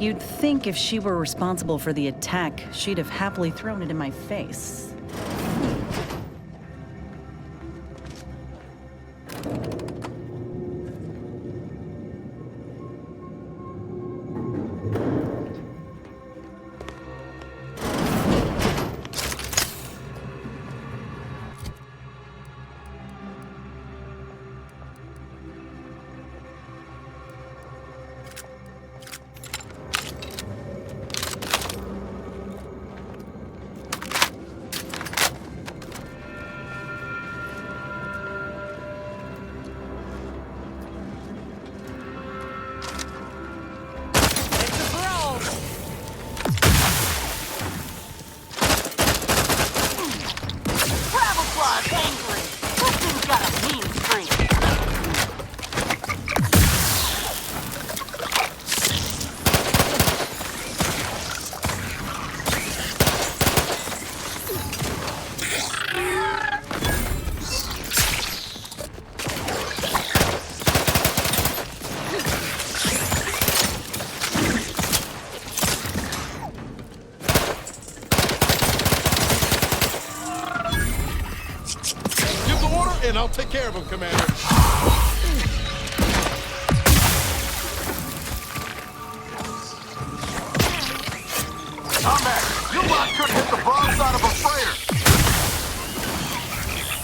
You'd think if she were responsible for the attack, she'd have happily thrown it in my face. And I'll take care of him, Commander. Combat! You lot could hit the broadside of a freighter!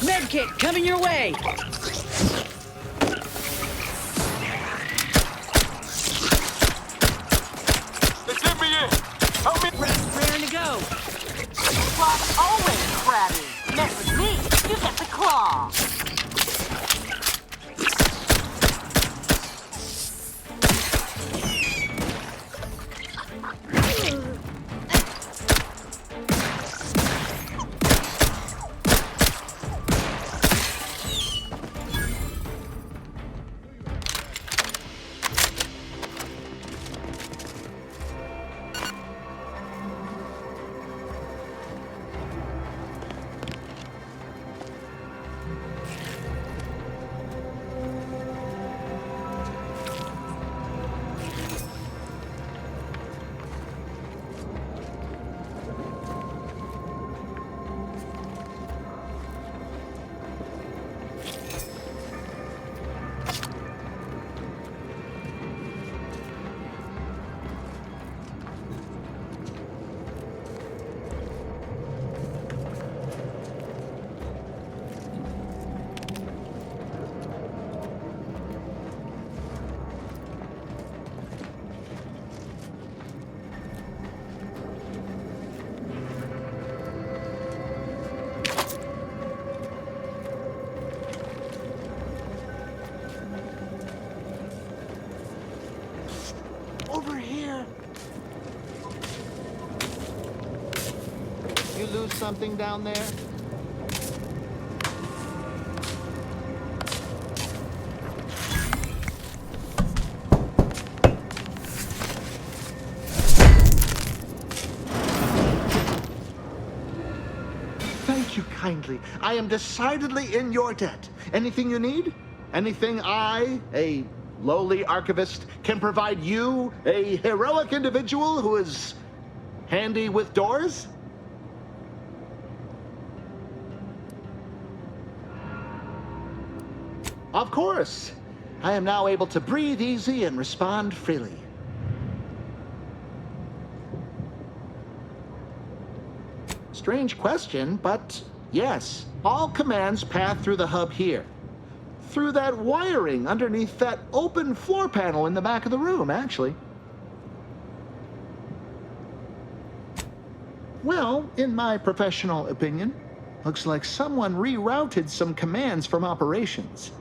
Medkit, coming your way! They did me in! Help me! Raring to go! Claw's always crabby. Mess with me, you get the claw. Over here! You lose something down there? Thank you kindly. I am decidedly in your debt. Anything you need? Anything I, a lowly archivist, can provide you, a heroic individual who is handy with doors? Of course. I am now able to breathe easy and respond freely. Strange question, but yes, all commands path through the hub here. Through that wiring underneath that open floor panel in the back of the room, actually. Well, in my professional opinion, looks like someone rerouted some commands from operations.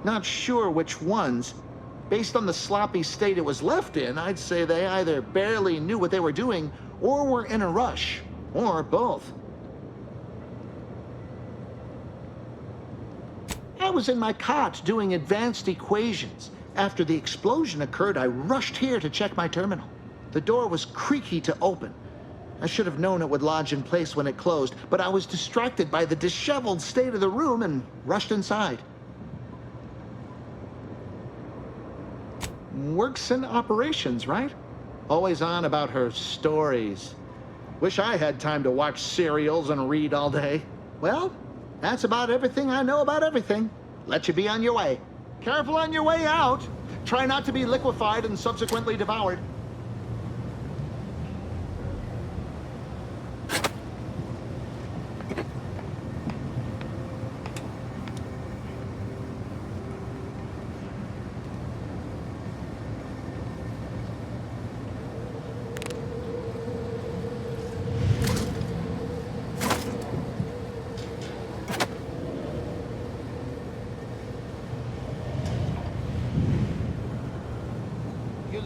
Not sure which ones. Based on the sloppy state it was left in, I'd say they either barely knew what they were doing or were in a rush, or both. I was in my cot doing advanced equations. After the explosion occurred, I rushed here to check my terminal. The door was creaky to open. I should have known it would lodge in place when it closed, but I was distracted by the disheveled state of the room and rushed inside. Works in operations, right? Always on about her stories. Wish I had time to watch serials and read all day. Well, that's about everything I know about everything. Let you be on your way. Careful on your way out. Try not to be liquefied and subsequently devoured.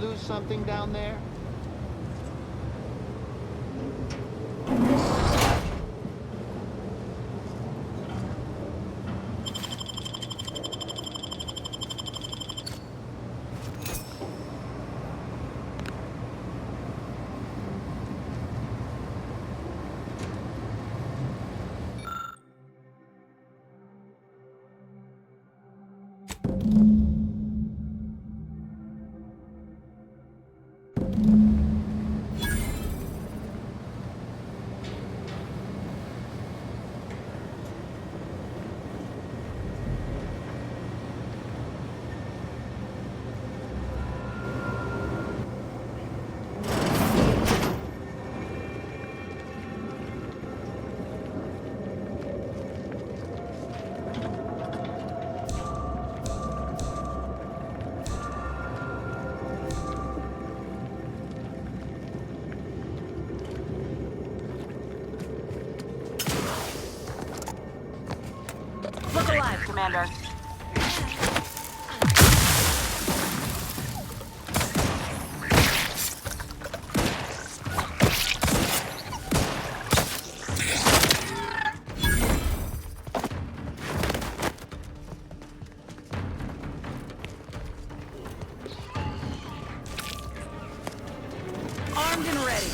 Lose something down there? Look alive, Commander. Armed and ready.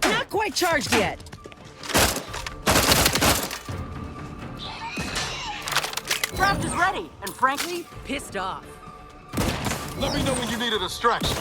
Not quite charged yet. Draft is ready, and frankly, Pissed off. Let me know when you need a distraction.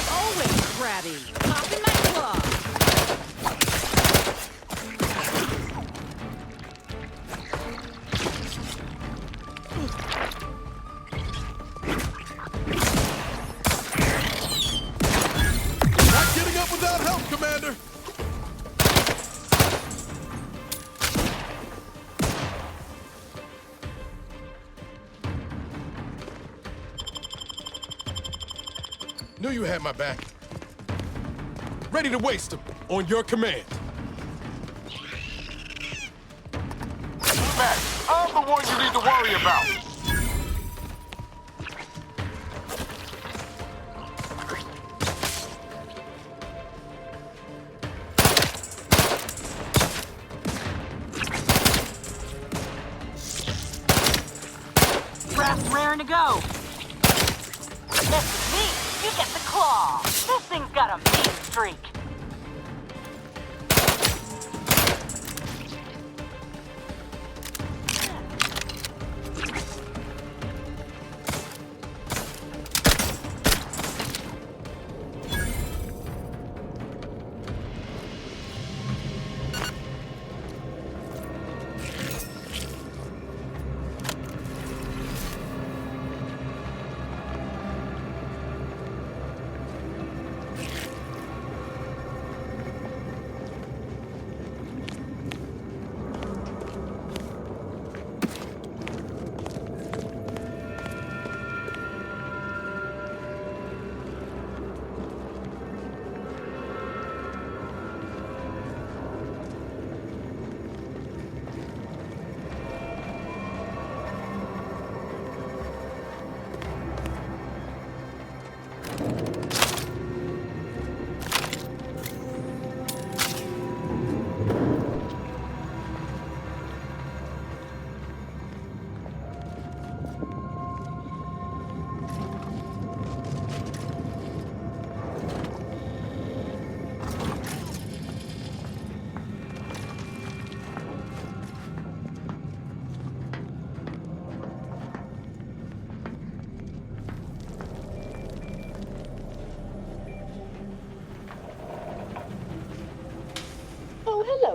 Always crabby. Pop in my claw. Not getting up without help, Commander! Knew you had my back. Ready to waste them on your command. Matt, I'm the one you need to worry about. draft's raring to go. Mess with me, you get the claw. This thing's got a mean streak.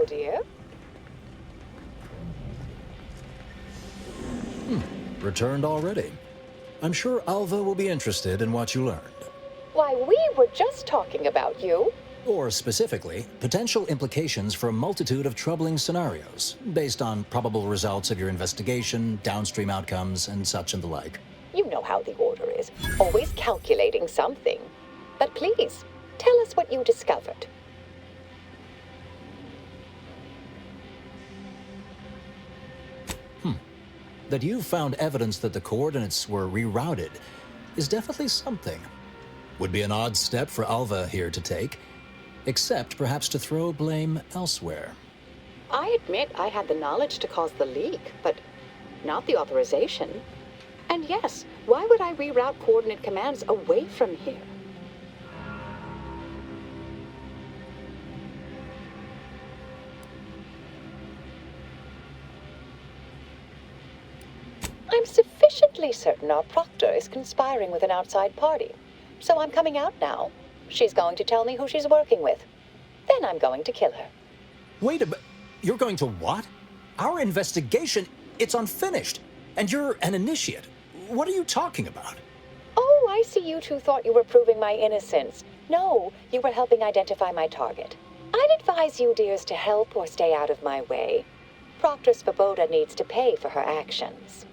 Hello, dear. Returned already. I'm sure Alva will be interested in what you learned. Why, we were just talking about you. Or specifically, potential implications for a multitude of troubling scenarios, based on probable results of your investigation, downstream outcomes, and such and the like. You know how the Order is, always calculating something. But please, tell us what you discovered. That you found evidence that the coordinates were rerouted is definitely something. Would be an odd step for Alva here to take, except perhaps to throw blame elsewhere. I admit I had the knowledge to cause the leak, but not the authorization. And yes, why would I reroute coordinate commands away from here? I'm sufficiently certain our proctor is conspiring with an outside party. So I'm coming out now. She's going to tell me who she's working with. Then I'm going to kill her. Wait a minute. You're going to what? Our investigation, it's unfinished. And you're an initiate. What are you talking about? Oh, I see you two thought you were proving my innocence. No, you were helping identify my target. I'd advise you dears to help or stay out of my way. Proctor Svoboda needs to pay for her actions.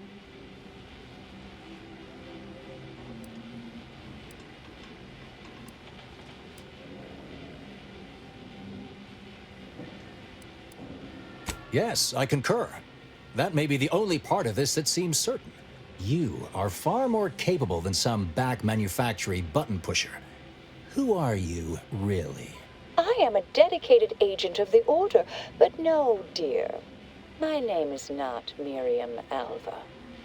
Yes, I concur. That may be the only part of this that seems certain. You are far more capable than some back manufactory button pusher. Who are you, really? I am a dedicated agent of the Order, but no, dear. My name is not Miriam Alva.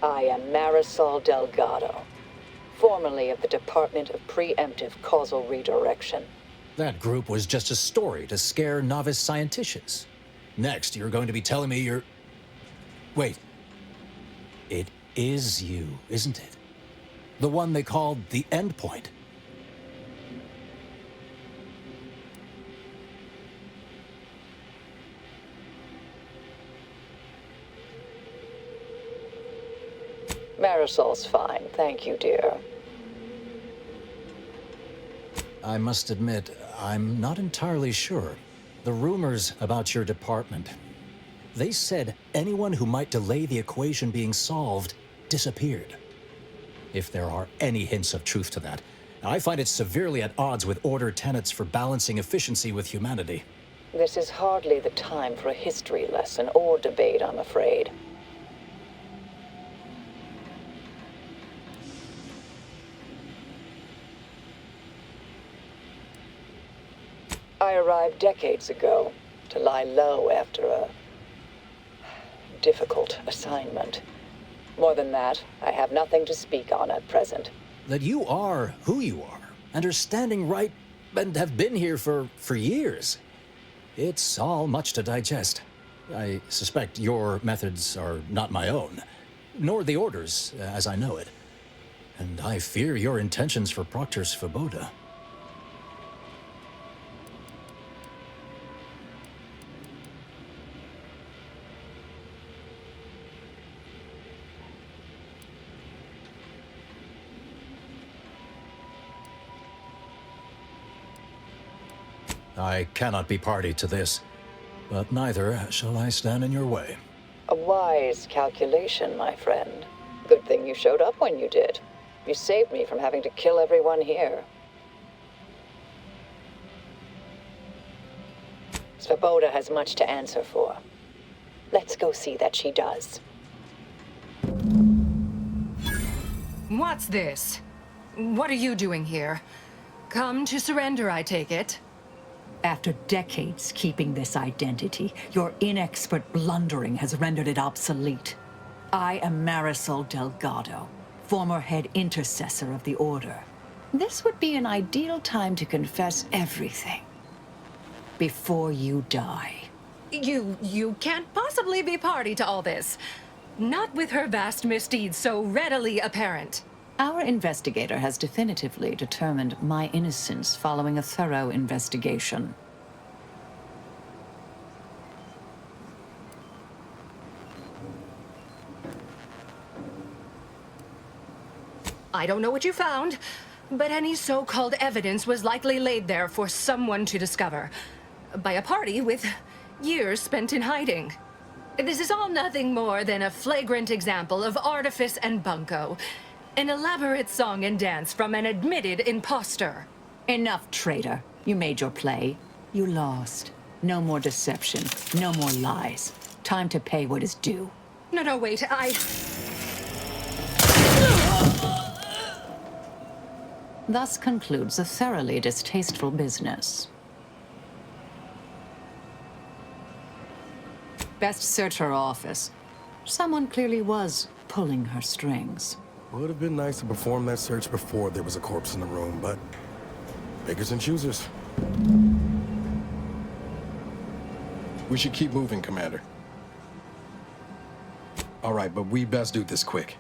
I am Marisol Delgado, formerly of the Department of Preemptive Causal Redirection. That group was just a story to scare novice scienticians. Next, you're going to be telling me you're... Wait. It is you, isn't it? The one they called the Endpoint. Marisol's fine, thank you, dear. I must admit, I'm not entirely sure. The rumors about your department. They said anyone who might delay the equation being solved disappeared. If there are any hints of truth to that, I find it severely at odds with Order tenets for balancing efficiency with humanity. This is hardly the time for a history lesson or debate, I'm afraid. I arrived decades ago to lie low after a difficult assignment. More than that, I have nothing to speak on at present. That you are who you are, and are standing right, and have been here for years. It's all much to digest. I suspect your methods are not my own, nor the Order's, as I know it. And I fear your intentions for Proctor Svoboda. I cannot be party to this, but neither shall I stand in your way. A wise calculation, my friend. Good thing you showed up when you did. You saved me from having to kill everyone here. Svoboda has much to answer for. Let's go see that she does. What's this? What are you doing here? Come to surrender, I take it? After decades keeping this identity, your inexpert blundering has rendered it obsolete. I am Marisol Delgado, former head intercessor of the Order. This would be an ideal time to confess everything. Before you die. You can't possibly be party to all this. Not with her vast misdeeds so readily apparent. Our investigator has definitively determined my innocence following a thorough investigation. I don't know what you found, but any so-called evidence was likely laid there for someone to discover. By a party with years spent in hiding. This is all nothing more than a flagrant example of artifice and bunco. An elaborate song and dance from an admitted imposter. Enough, traitor. You made your play. You lost. No more deception. No more lies. Time to pay what is due. No, wait, Thus concludes a thoroughly distasteful business. Best search her office. Someone clearly was pulling her strings. Would have been nice to perform that search before there was a corpse in the room, but beggars and choosers. We should keep moving, Commander. All right, but we best do this quick.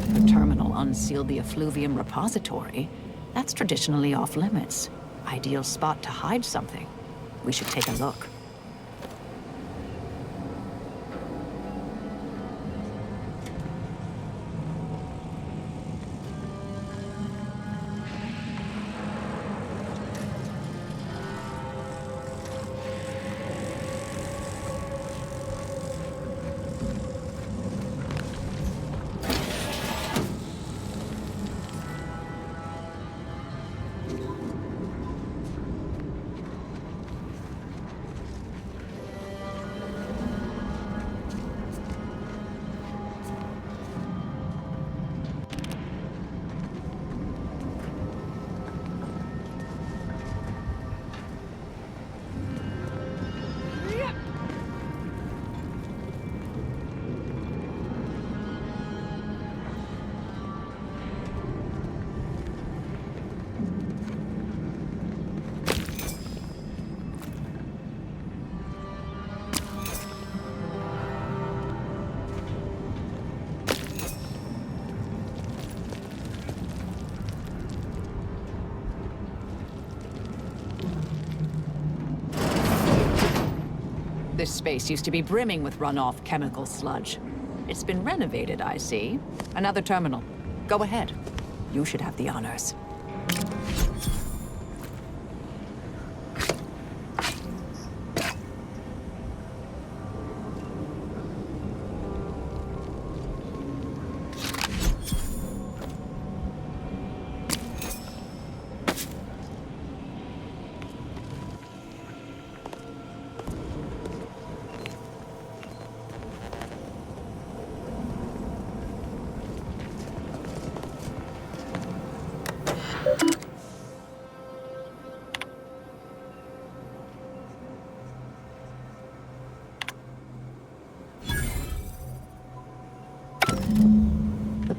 The terminal unsealed the effluvium repository. That's traditionally off limits. Ideal spot to hide something. We should take a look. This space used to be brimming with runoff chemical sludge. It's been renovated, I see. Another terminal. Go ahead. You should have the honors.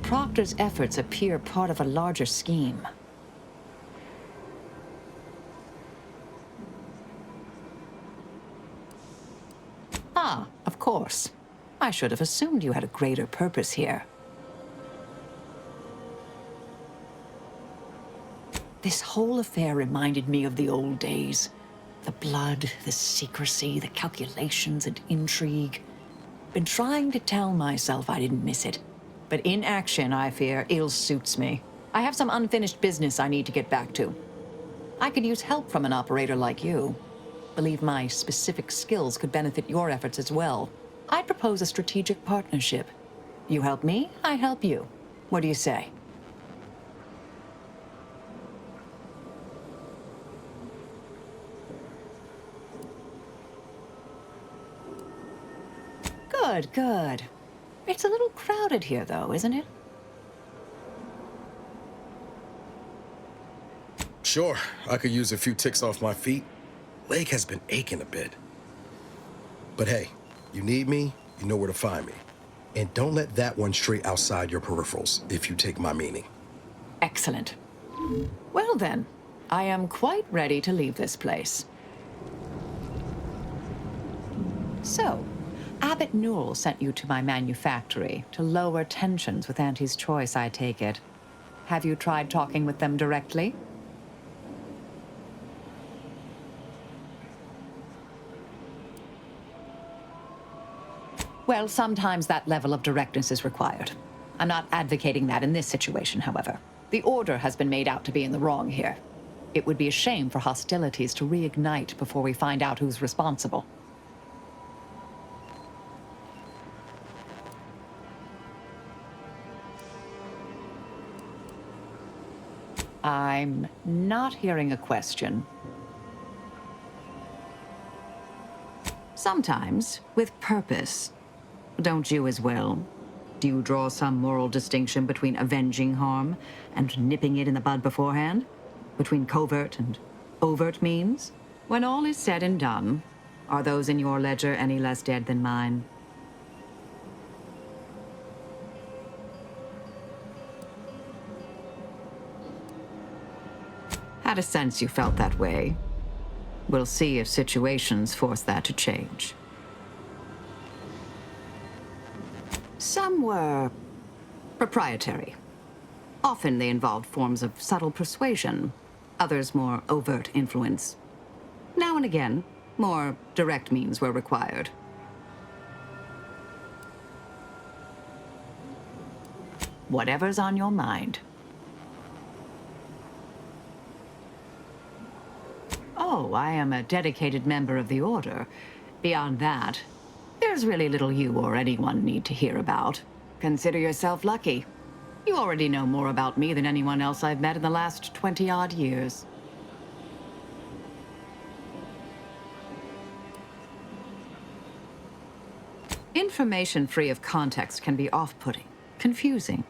Proctor's efforts appear part of a larger scheme. Ah, of course. I should have assumed you had a greater purpose here. This whole affair reminded me of the old days. The blood, the secrecy, the calculations and intrigue. Been trying to tell myself I didn't miss it. But in action, I fear, ill suits me. I have some unfinished business I need to get back to. I could use help from an operator like you. Believe my specific skills could benefit your efforts as well. I'd propose a strategic partnership. You help me, I help you. What do you say? Good, good. It's a little crowded here, though, isn't it? Sure, I could use a few ticks off my feet. Leg has been aching a bit. But hey, you need me, you know where to find me. And don't let that one stray outside your peripherals, if you take my meaning. Excellent. Well then, I am quite ready to leave this place. So, Abbott Newell sent you to my manufactory to lower tensions with Auntie's Choice, I take it. Have you tried talking with them directly? Well, sometimes that level of directness is required. I'm not advocating that in this situation, however. The Order has been made out to be in the wrong here. It would be a shame for hostilities to reignite before we find out who's responsible. I'm not hearing a question. Sometimes, with purpose. Don't you as well? Do you draw some moral distinction between avenging harm and nipping it in the bud beforehand? Between covert and overt means? When all is said and done, are those in your ledger any less dead than mine? Had a sense you felt that way. We'll see if situations force that to change. Some were proprietary. Often they involved forms of subtle persuasion, others more overt influence. Now and again, more direct means were required. Whatever's on your mind. Oh, I am a dedicated member of the Order. Beyond that, there's really little you or anyone need to hear about. Consider yourself lucky. You already know more about me than anyone else I've met in the last 20-odd years. Information free of context can be off-putting, confusing,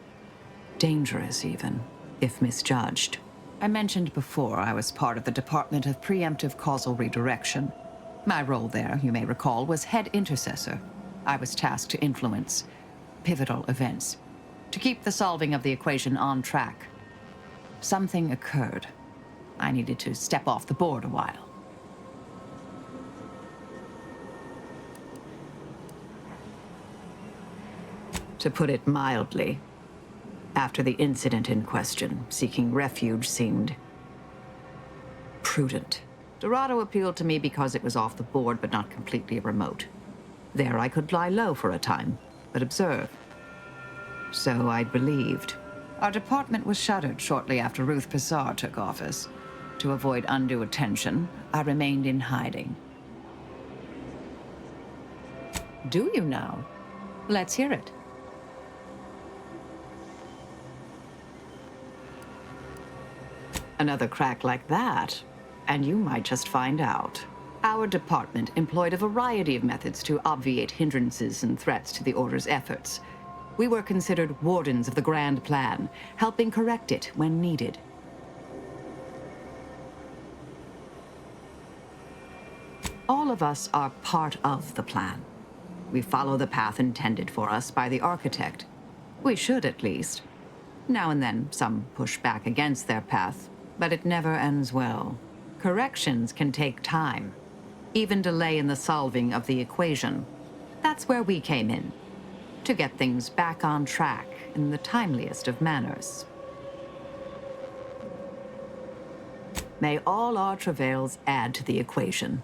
dangerous even, if misjudged. I mentioned before I was part of the Department of Preemptive Causal Redirection. My role there, you may recall, was head intercessor. I was tasked to influence pivotal events, to keep the solving of the equation on track. Something occurred. I needed to step off the board a while. To put it mildly, after the incident in question, seeking refuge seemed prudent. Dorado appealed to me because it was off the board but not completely remote. There I could lie low for a time, but observe. So I'd believed. Our department was shuttered shortly after Ruth Pissar took office. To avoid undue attention, I remained in hiding. Do you now? Let's hear it. Another crack like that, and you might just find out. Our department employed a variety of methods to obviate hindrances and threats to the Order's efforts. We were considered wardens of the grand plan, helping correct it when needed. All of us are part of the plan. We follow the path intended for us by the architect. We should, at least. Now and then, some push back against their path, but it never ends well. Corrections can take time, even delay in the solving of the equation. That's where we came in, to get things back on track in the timeliest of manners. May all our travails add to the equation.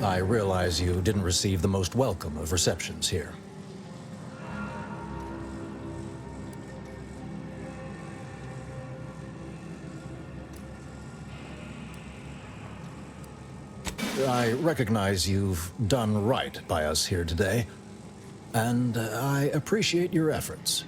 I realize you didn't receive the most welcome of receptions here. I recognize you've done right by us here today, and I appreciate your efforts.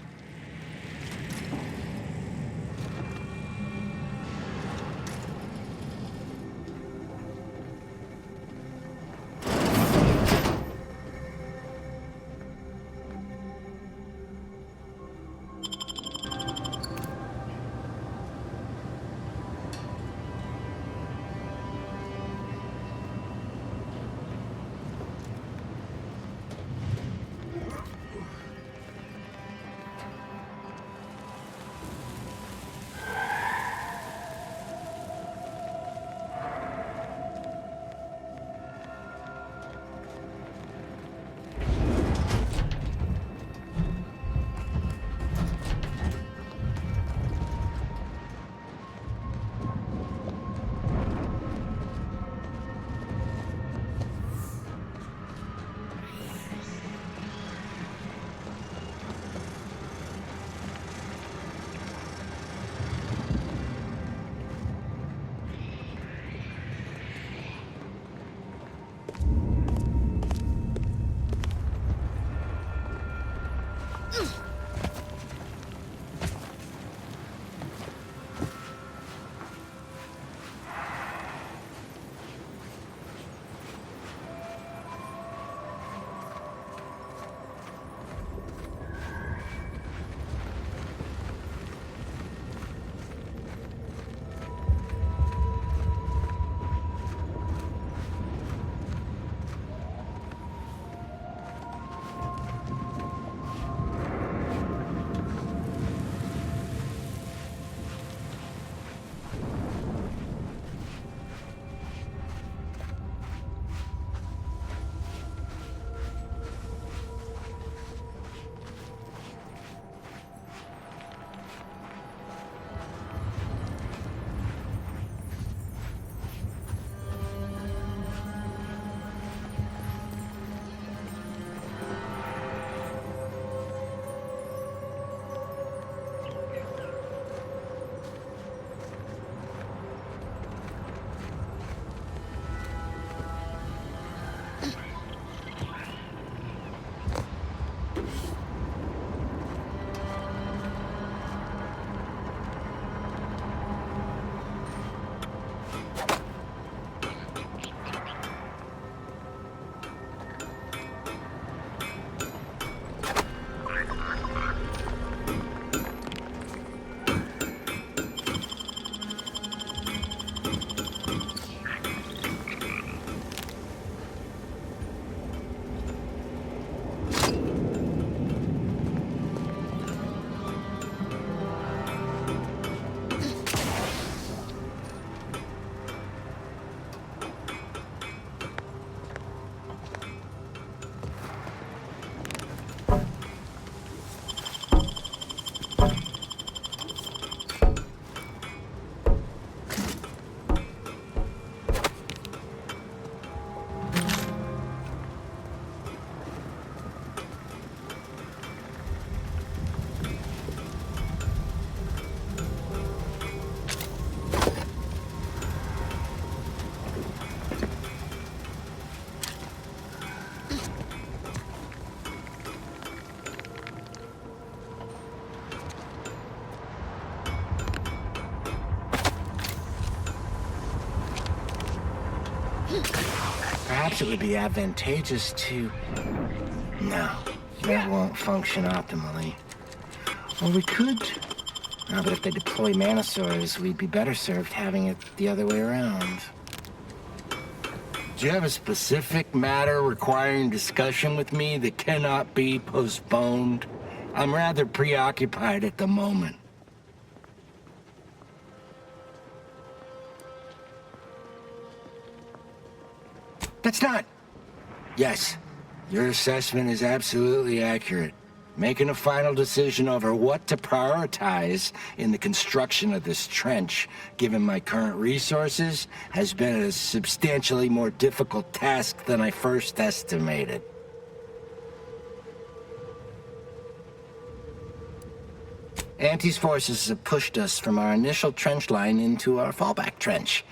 Perhaps it would be advantageous to... No, that won't function optimally. Or we could... No, but if they deploy Mantisaurs, we'd be better served having it the other way around. Do you have a specific matter requiring discussion with me that cannot be postponed? I'm rather preoccupied at the moment. That's not... Yes, your assessment is absolutely accurate. Making a final decision over what to prioritize in the construction of this trench, given my current resources, has been a substantially more difficult task than I first estimated. Anti's forces have pushed us from our initial trench line into our fallback trench.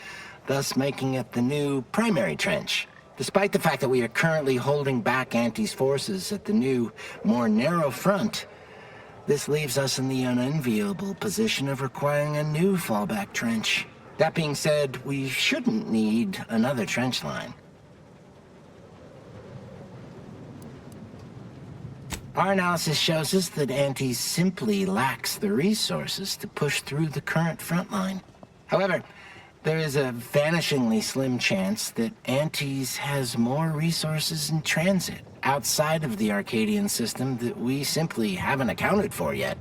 thus making it the new primary trench. Despite the fact that we are currently holding back Anti's forces at the new, more narrow front, this leaves us in the unenviable position of requiring a new fallback trench. That being said, we shouldn't need another trench line. Our analysis shows us that Antis simply lacks the resources to push through the current front line. However, there is a vanishingly slim chance that Antis has more resources in transit outside of the Arcadian system that we simply haven't accounted for yet.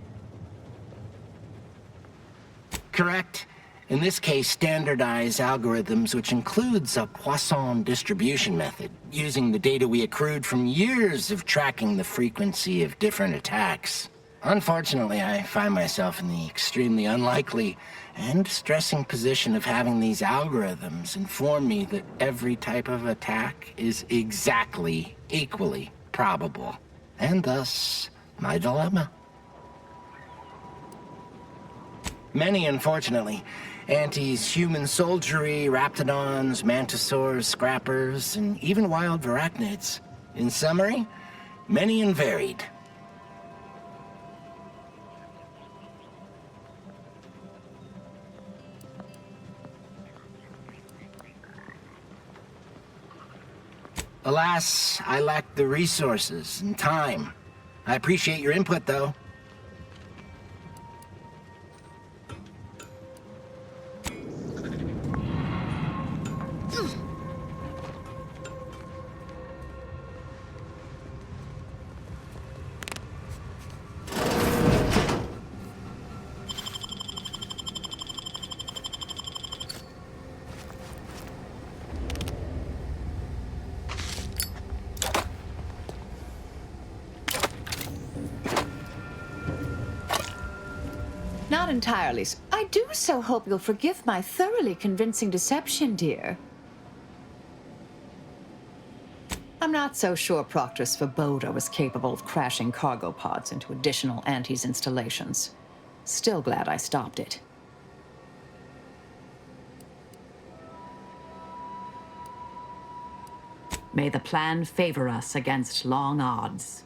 Correct. In this case, standardized algorithms, which includes a Poisson distribution method, using the data we accrued from years of tracking the frequency of different attacks. Unfortunately, I find myself in the extremely unlikely and stressing position of having these algorithms inform me that every type of attack is exactly equally probable, and thus my dilemma. Many, unfortunately, Anti's human soldiery, raptidons, mantisaurs, scrappers, and even wild arachnids. In summary, many and varied. Alas, I lack the resources and time. I appreciate your input, though. Not entirely. I do so hope you'll forgive my thoroughly convincing deception, dear. I'm not so sure Proctor's Svoboda was capable of crashing cargo pods into additional Antis installations. Still glad I stopped it. May the plan favor us against long odds.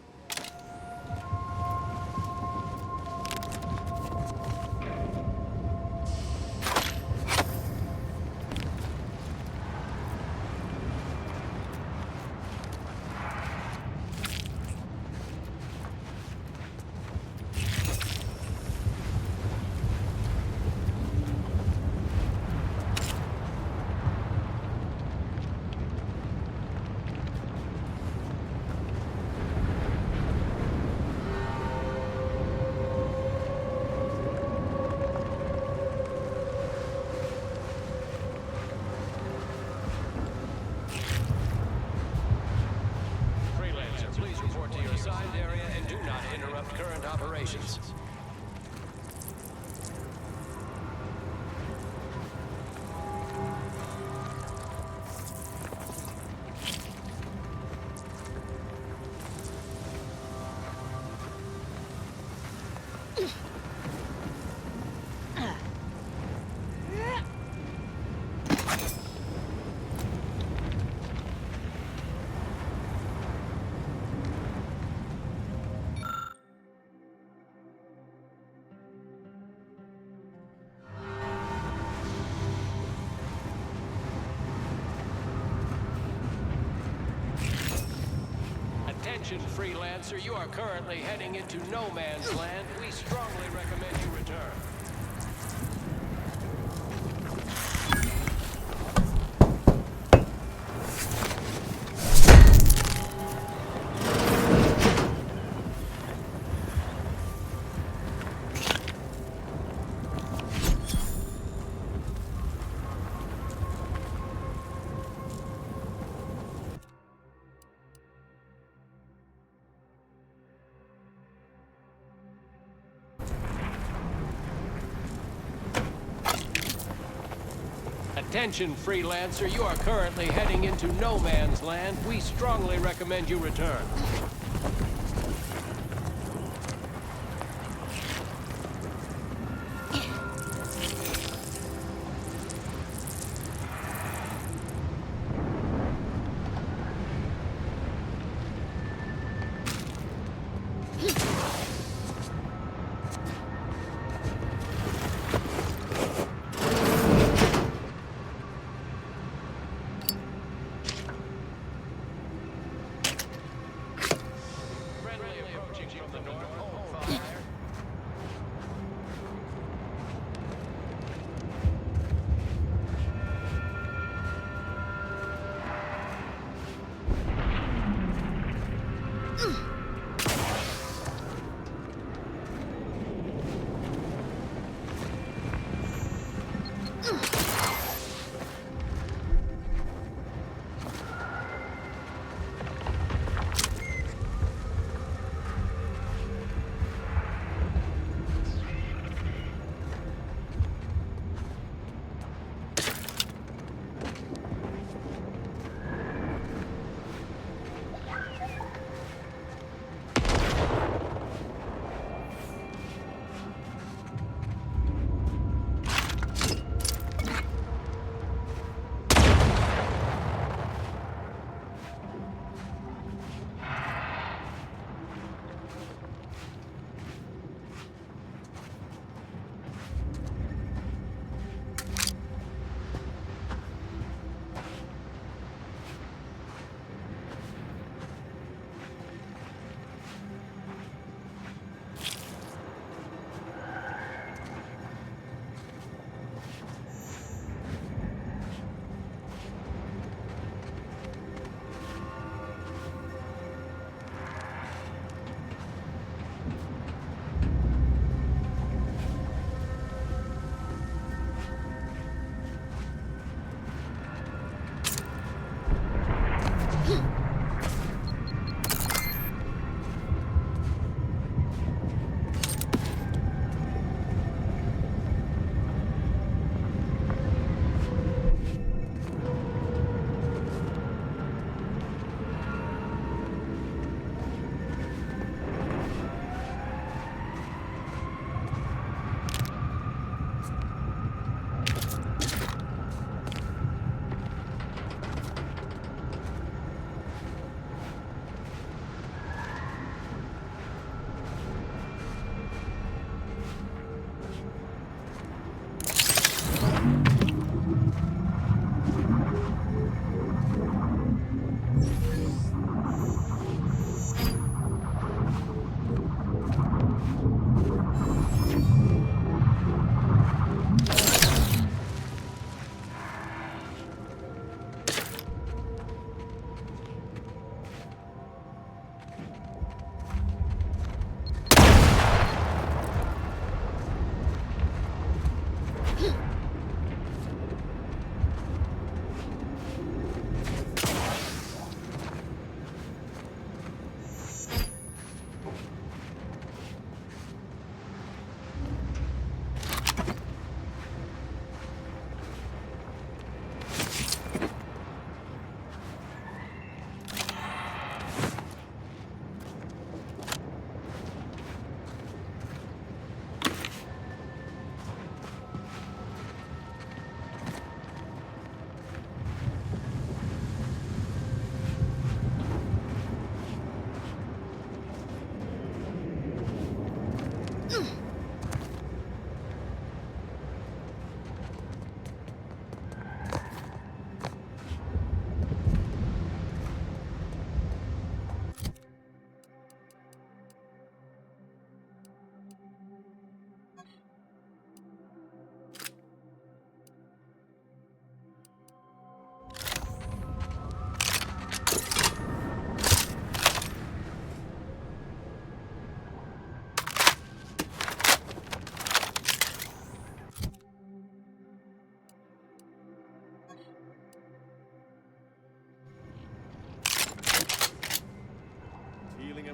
Attention, freelancer, you are currently heading into no man's land. We strongly recommend you return. Attention, freelancer, you are currently heading into no man's land. We strongly recommend you return.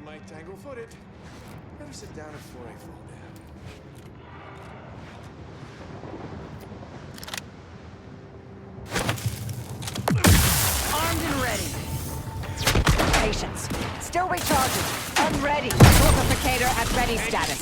might tangle-footed. Better sit down before I fall down. Armed and ready. Patience. Still recharging. Unready. Purificator at ready status.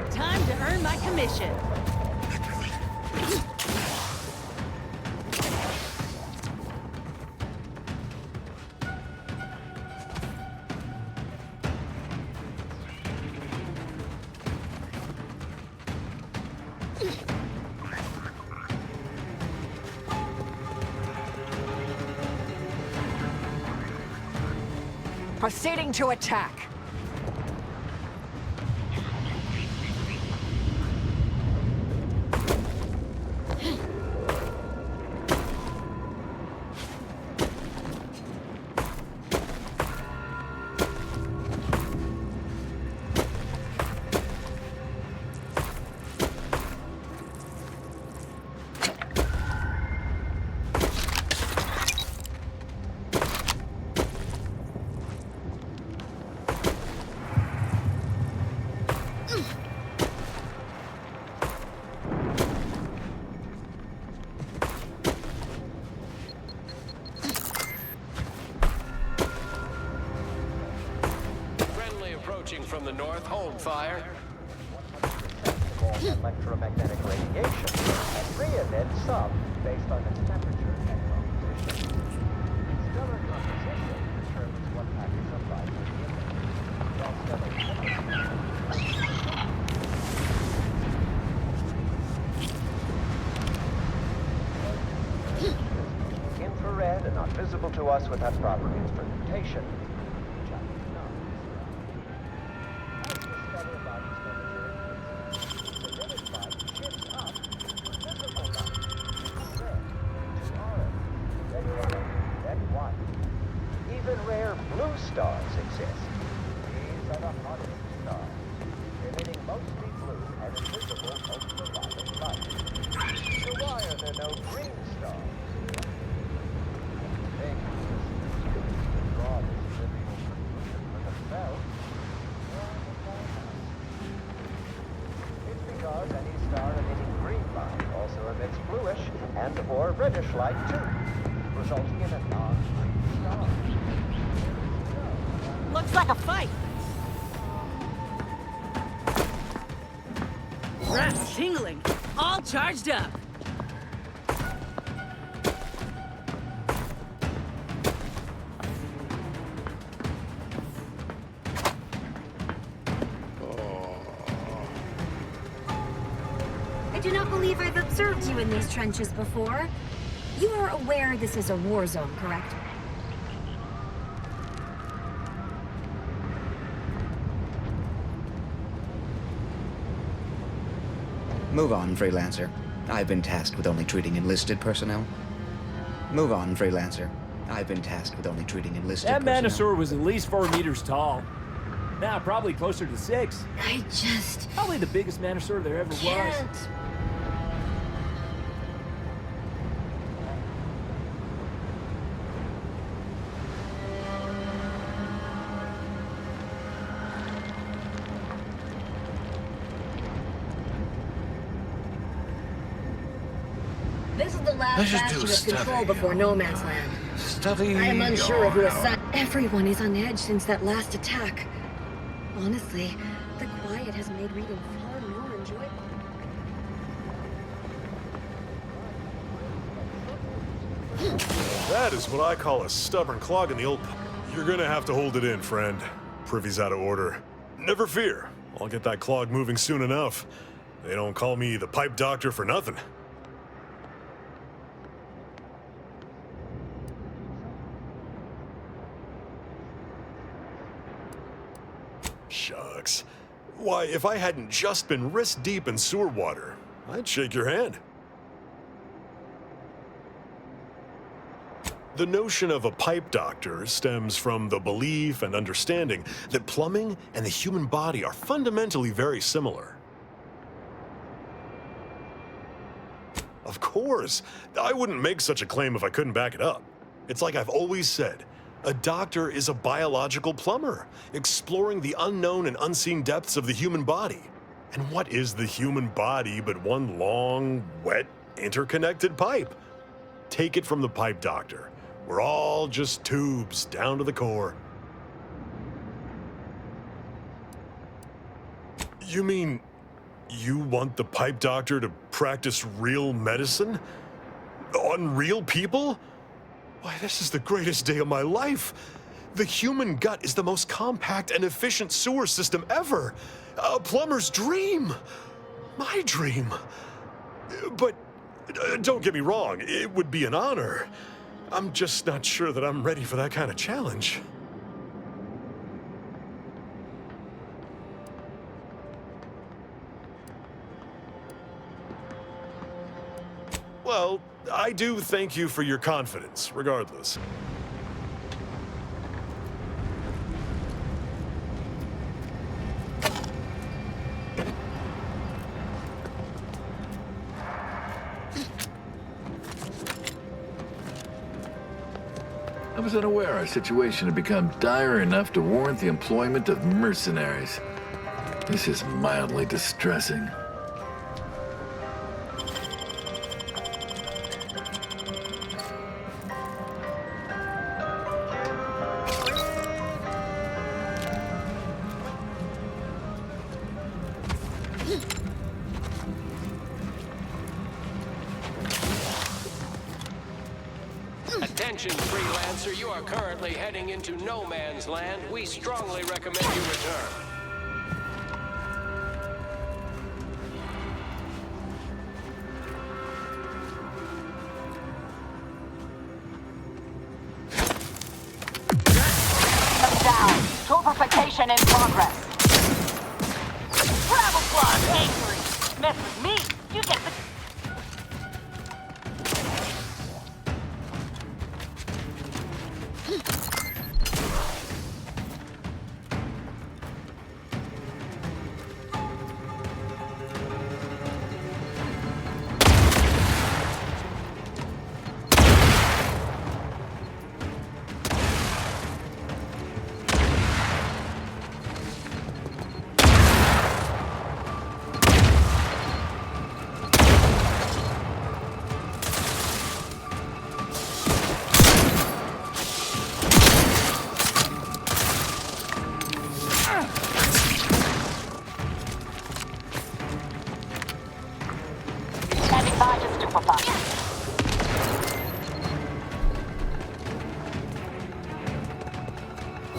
Time to earn my commission. Proceeding to attack. From the north, home fire. Electromagnetic radiation and re-emit some based on its temperature and composition. Stellar composition determines what packets of light will be emitted. While stellar infrared and not visible to us without proper instrumentation. Or reddish light too, resulting in a non-green star. Looks like a fight. Breath tingling, all charged up. I do not believe I've observed you in these trenches before. You are aware this is a war zone, correct? Move on, Freelancer. I've been tasked with only treating enlisted personnel. Move on, Freelancer. I've been tasked with only treating enlisted That personnel. Mantisaur was at least 4 meters tall. Now, probably closer to 6. I just... Probably the biggest Mantisaur there ever was. can't. This is the last bastion of control before No Man's Land. Study. I am unsure of who assigned. Everyone is on edge since that last attack. Honestly, the quiet has made reading far more enjoyable. That is what I call a stubborn clog in the old... You're gonna have to hold it in, friend. Privy's out of order. Never fear. I'll get that clog moving soon enough. They don't call me the pipe doctor for nothing. Shucks. Why, if I hadn't just been wrist-deep in sewer water, I'd shake your hand. The notion of a pipe doctor stems from the belief and understanding that plumbing and the human body are fundamentally very similar. Of course, I wouldn't make such a claim if I couldn't back it up. It's like I've always said, a doctor is a biological plumber, exploring the unknown and unseen depths of the human body. And what is the human body but one long, wet, interconnected pipe? Take it from the pipe doctor. We're all just tubes down to the core. You mean you want the pipe doctor to practice real medicine? On real people? Why, this is the greatest day of my life. The human gut is the most compact and efficient sewer system ever. A plumber's dream. My dream. But don't get me wrong, it would be an honor. I'm just not sure that I'm ready for that kind of challenge. Well, I do thank you for your confidence, regardless. I was unaware our situation had become dire enough to warrant the employment of mercenaries. This is mildly distressing. Attention, freelancer, you are currently heading into no man's land. We strongly recommend you return. Down. Torpification in progress. Travel plug angry. Mess with me, you get the...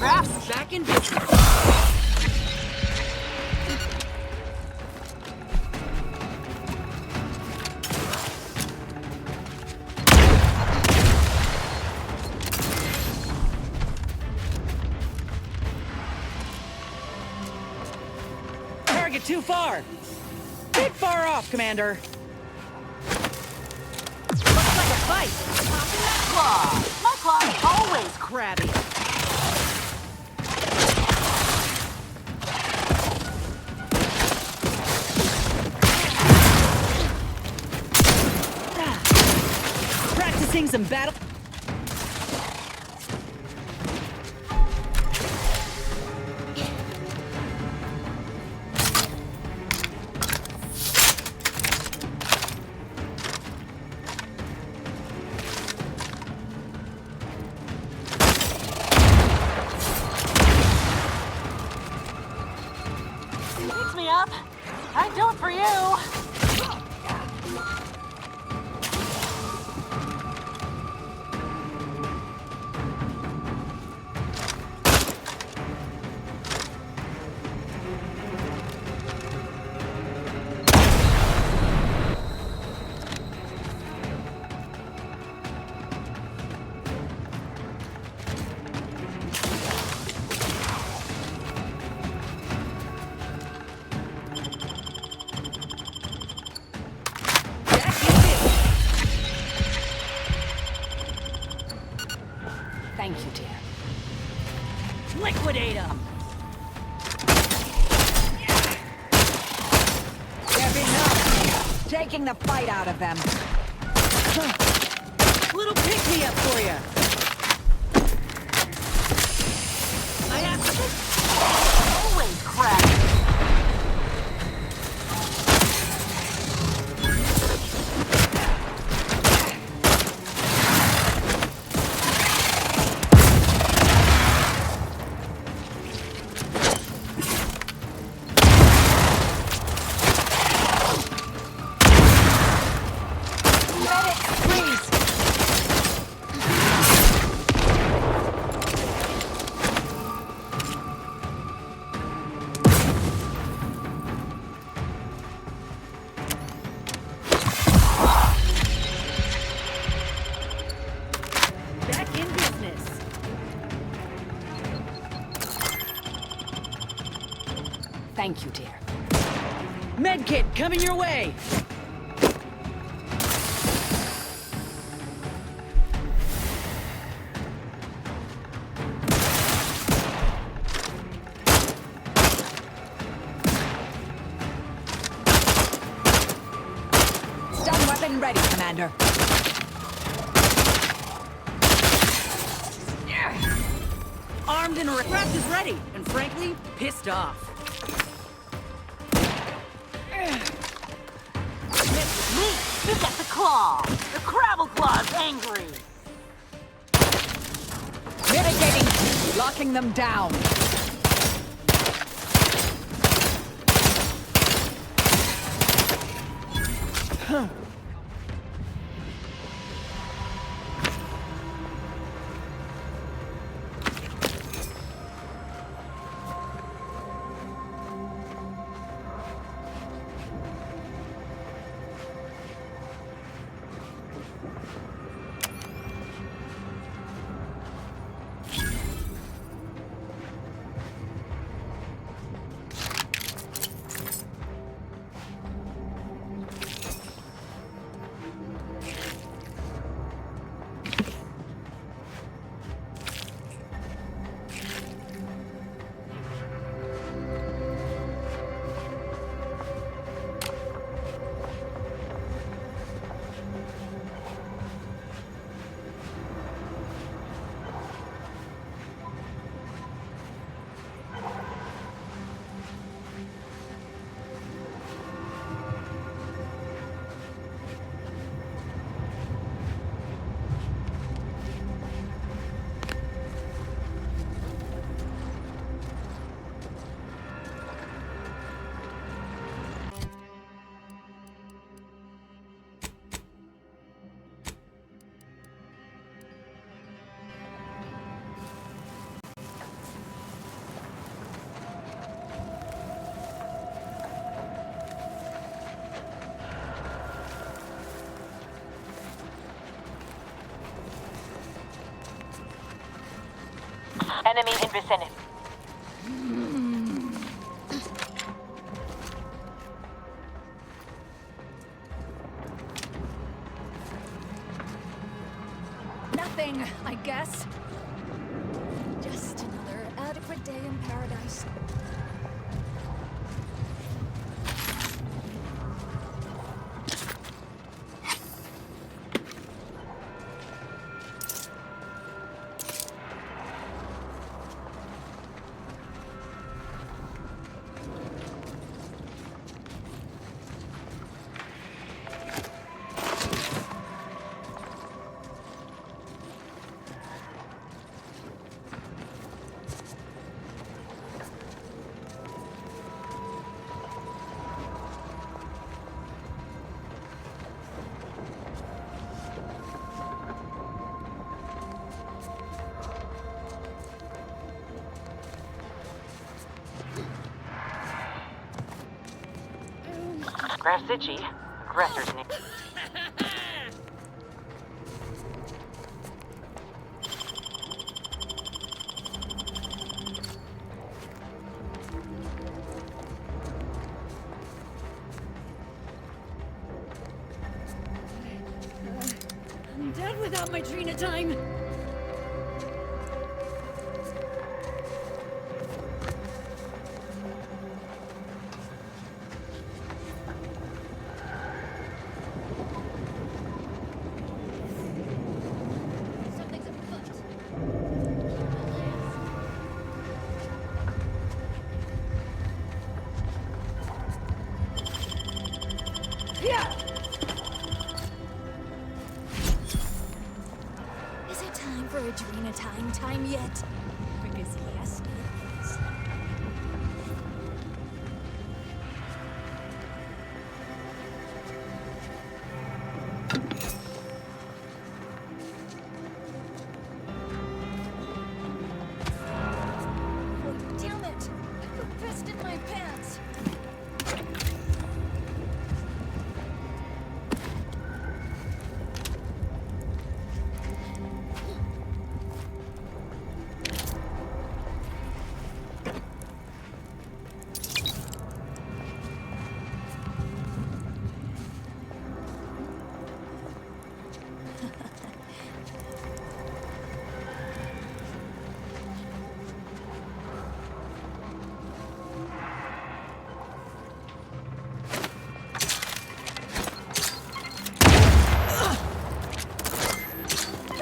Raft's back in business. Target too far. bit far off, Commander. Looks like a fight. Popping that claw. My claw's always crabby. Practicing some battle. Picks me up. I'd do it for you. Thank you, dear. Liquidate them. They're enough. Taking the fight out of them. Little pick-me-up for you. I have to... Always crabby. Thank you, dear. Medkit coming your way. Stun weapon ready, Commander. Armed and wrapped is ready, and frankly, pissed off. Me, you get the claw. The Crabble Claw's angry. Mitigating, locking them down. Enemy in vicinity. thing, I guess. Just another adequate day in paradise. Graph's itchy. Aggressor's near. I'm dead without my Trina time. Is it time for Adrena time yet? Because yes, it is. Oh, damn it! I put pissed in my pants.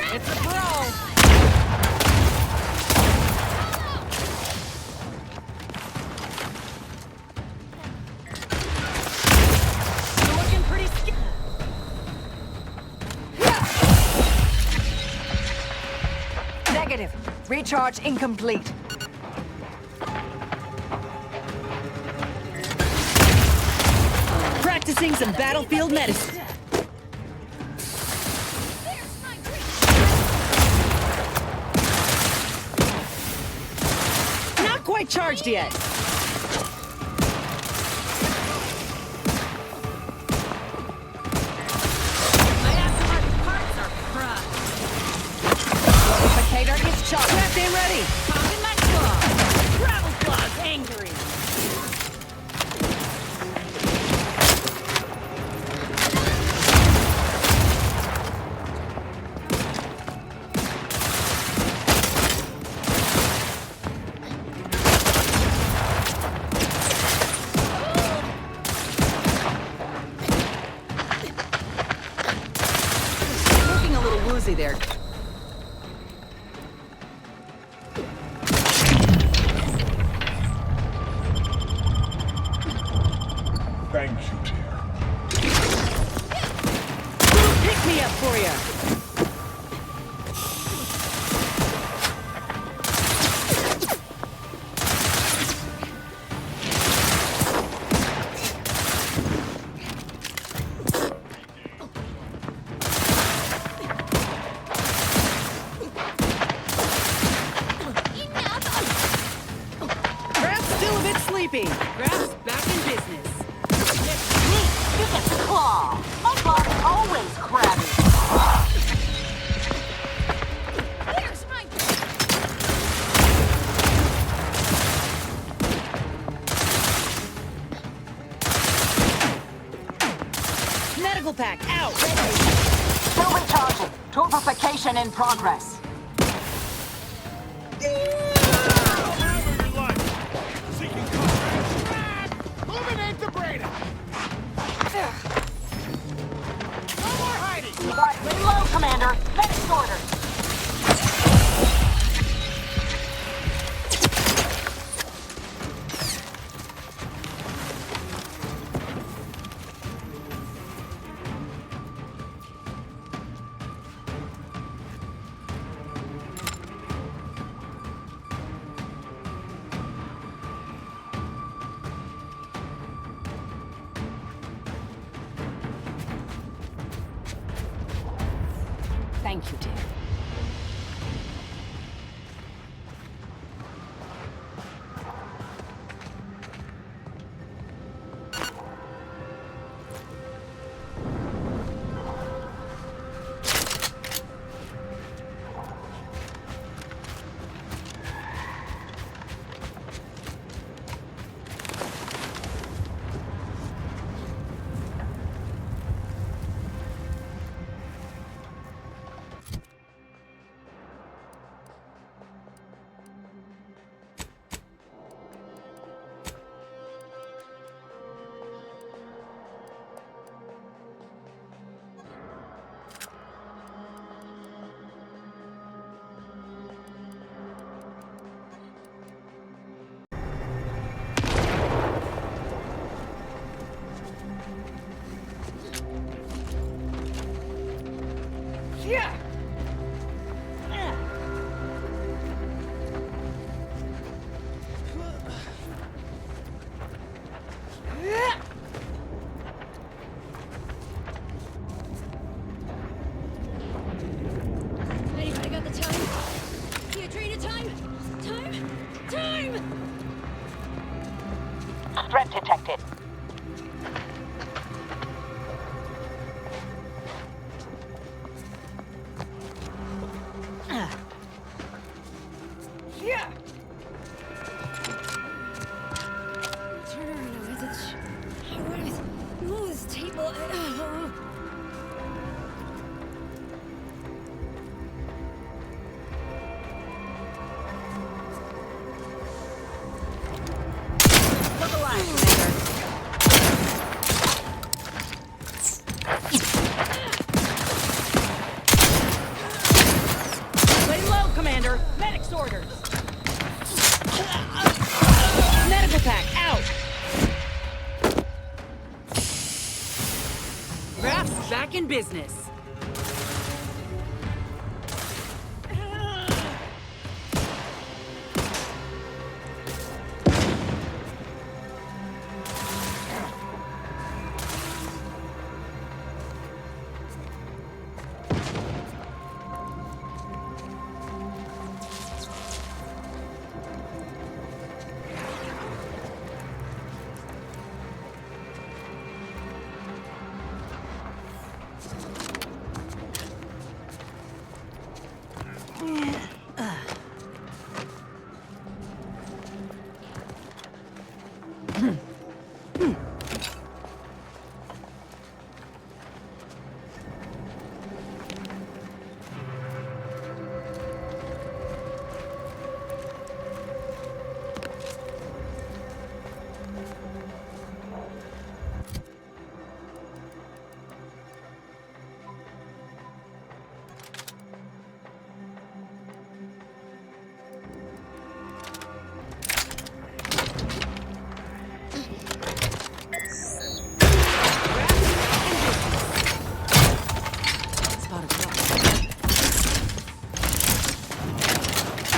It's a pro! You're looking pretty scared. Negative. Recharge incomplete. Practicing some battlefield medicine. Not quite charged yet. My aftermarket parts are fried. Potato is chopped. Craft aim ready. Popping my claw. Travel claw's angry. Looking a little woozy there. Thank you, dear. Pick me up for you. Grab's still a bit sleepy. Grab's back in business. Me, you get the claw. My claw's always crabby. There's my Medical pack out. Still recharging. Torpification in progress. Illuminate the Breda! No more hiding! Lay low, Commander. Medics orders. Thank you, dear. Anybody got the time? Can you train a time? Time! Threat detected. Turn around. What is... Move this table. Look alive, Commander. Lay low, Commander. Medics orders. Medical pack out. Raft's back in business.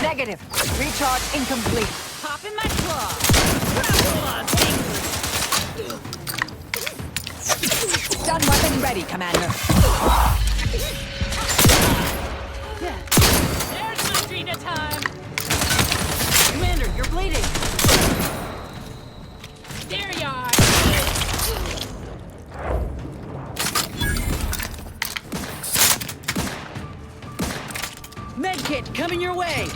Negative. Recharge incomplete. Pop in my claw. Stun weapon ready, Commander. There's my Drina time. Commander, you're bleeding. There you are. Medkit coming your way.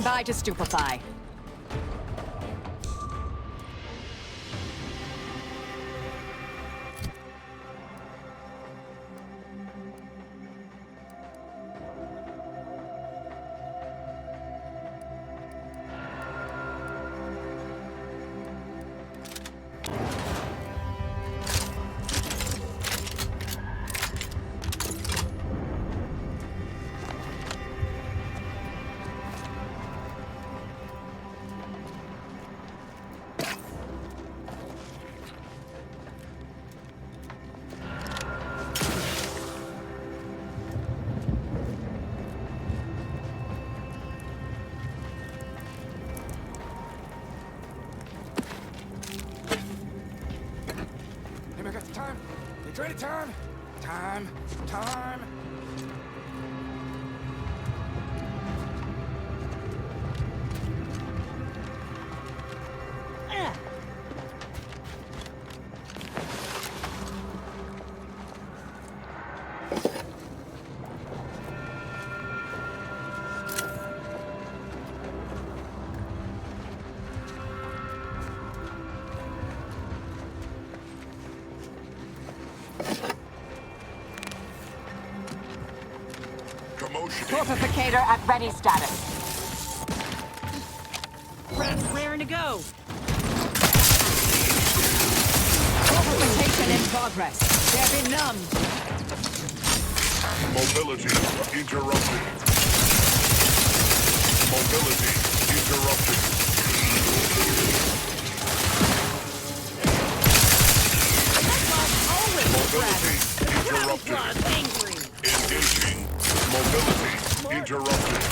Standing by to stupefy. Time. Fortificator at ready status. Raring to go. Fortification in progress. They're benumbed. Mobility interrupted. Mobility interrupted. Mobility interrupted. Engaging. Mobility interrupted.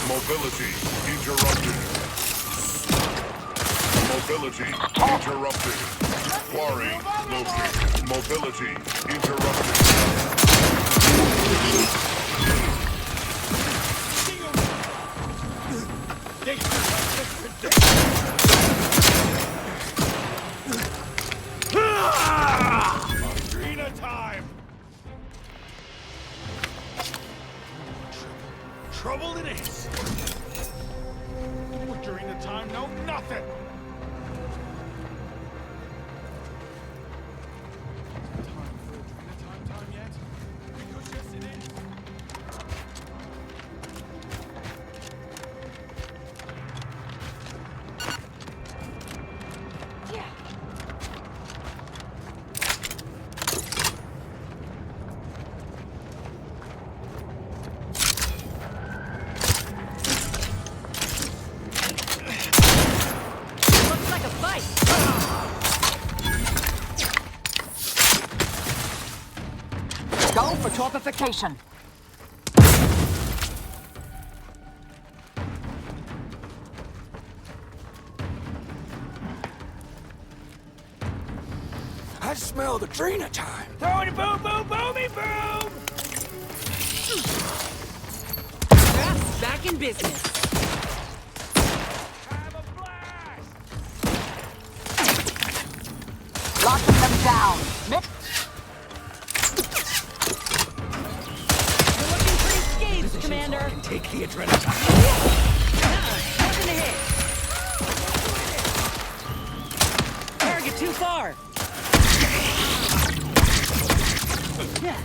Mobility interrupted. Mobility interrupted. Quarry located. Mobility interrupted. Arena time! Trouble it is! During the time, no nothing! Time yet? Because yes it is. Go for torpification. I smell the Drina time. Throwing it, boom, boom, boomy, boom! Craft's back in business. Locking them down. Mix. You're looking pretty scathed, Commander. Take the adrenaline. Wasn't a hit. Target too far. Yeah.